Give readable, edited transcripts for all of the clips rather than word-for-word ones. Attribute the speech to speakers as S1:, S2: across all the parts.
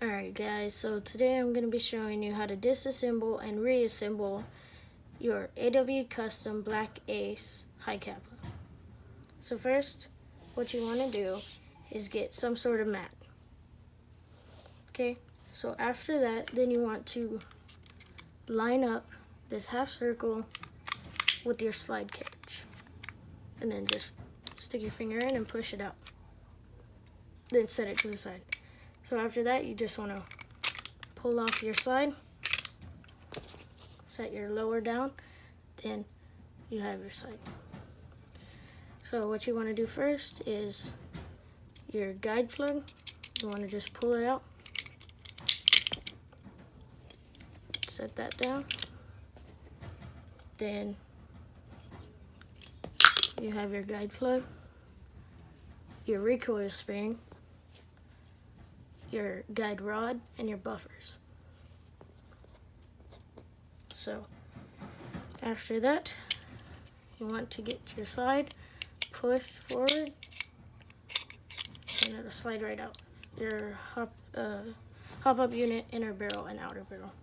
S1: Alright guys, so today I'm going to be showing you how to disassemble and reassemble your AW Custom Black Ace High Capa. So first, what you want to do is get some sort of mat. Okay, so after that, then you want to line up this half circle with your slide catch. And then just stick your finger in and push it out. Then set it to the side. So after that, you just want to pull off your slide, set your lower down, then you have your slide. So what you want to do first is your guide plug. You want to just pull it out, set that down, then you have your guide plug, your recoil spring, your guide rod, and your buffers. So after that, you want to get your slide, push forward, and it'll slide right out. Your hop-up unit, inner barrel, and outer barrel.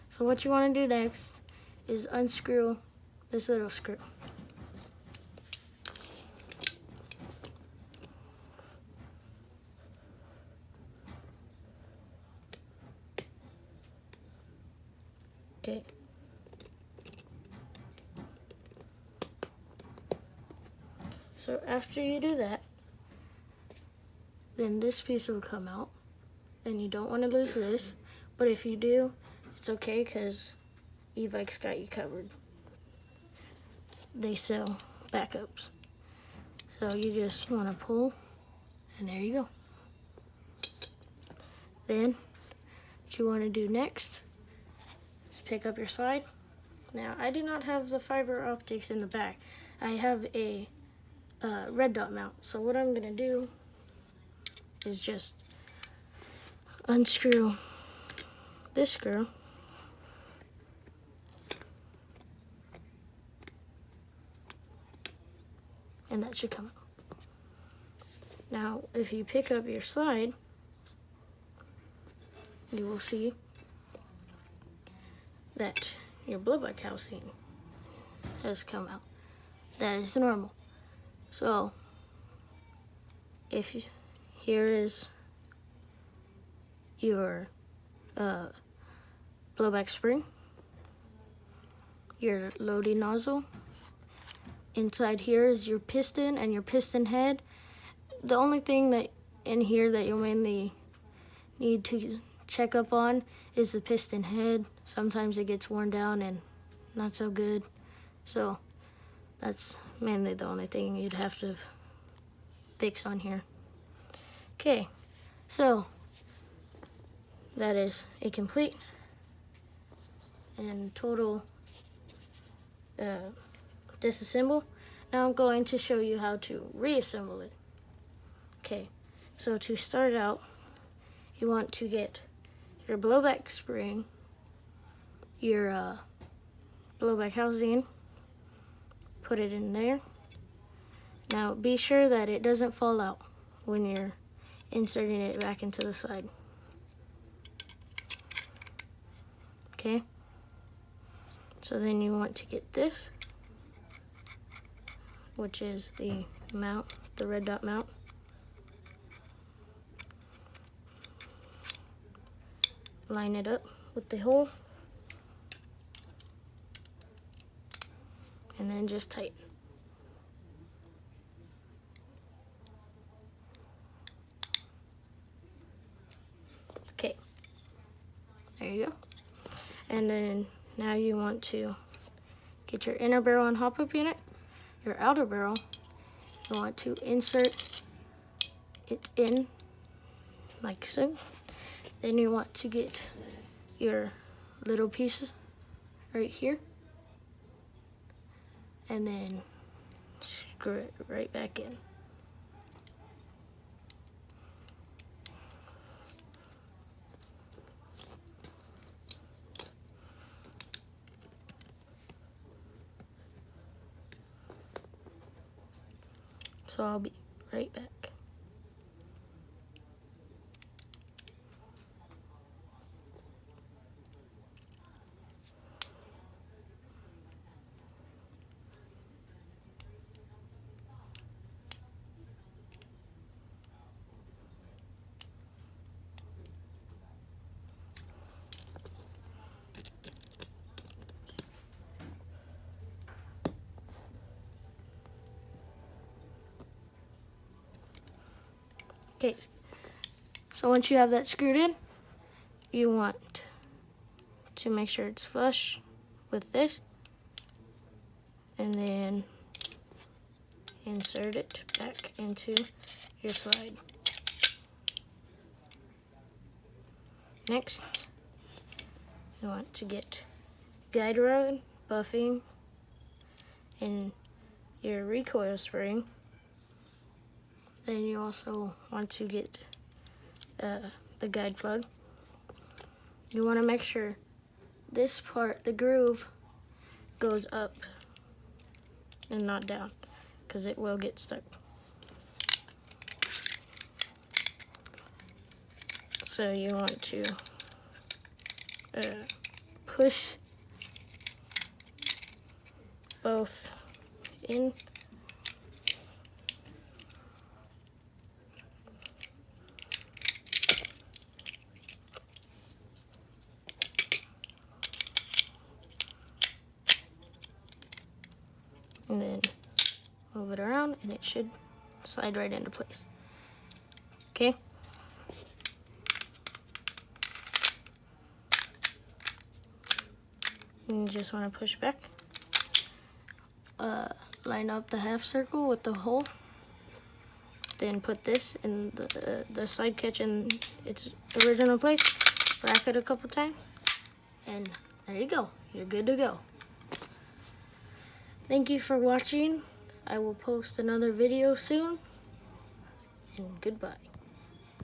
S1: So what you want to do next is unscrew this little screw. Okay. So after you do that, then this piece will come out, and you don't want to lose this, but if you do, it's okay because e-bike's got you covered. They sell backups. So you just want to pull, and there you go. Then what you want to do next is pick up your slide. Now I do not have the fiber optics in the back. I have a red dot mount. So what I'm going to do is just unscrew this screw, and that should come out. Now if you pick up your slide, you will see that your blowback housing has come out. That is normal. So here is your blowback spring, your loading nozzle. Inside here is your piston and your piston head. The only thing that in here that you'll mainly need to check up on is the piston head. Sometimes it gets worn down and not so good. So that's mainly the only thing you'd have to fix on here. Okay, so that is a complete and total disassemble. Now I'm going to show you how to reassemble it. Okay, so to start out, you want to get your blowback spring, your blowback housing, put it in there. Now be sure that it doesn't fall out when you're inserting it back into the side. Okay, so then you want to get this, which is the mount, the red dot mount. Line it up with the hole, and then just tighten. Okay, there you go. And then now you want to get your inner barrel and hop-up unit, your outer barrel. You want to insert it in like so. Then you want to get your little pieces right here, and then screw it right back in. So I'll be right back. Okay, so once you have that screwed in, you want to make sure it's flush with this, and then insert it back into your slide. Next, you want to get guide rod, buffing, and your recoil spring. Then you also want to get the guide plug. You want to make sure this part, the groove, goes up and not down, because it will get stuck. So you want to push both in. And then move it around, and it should slide right into place. Okay? And you just want to push back. Line up the half circle with the hole. Then put this in the side catch in its original place. Rack it a couple times. And there you go. You're good to go. Thank you for watching. I will post another video soon. And goodbye.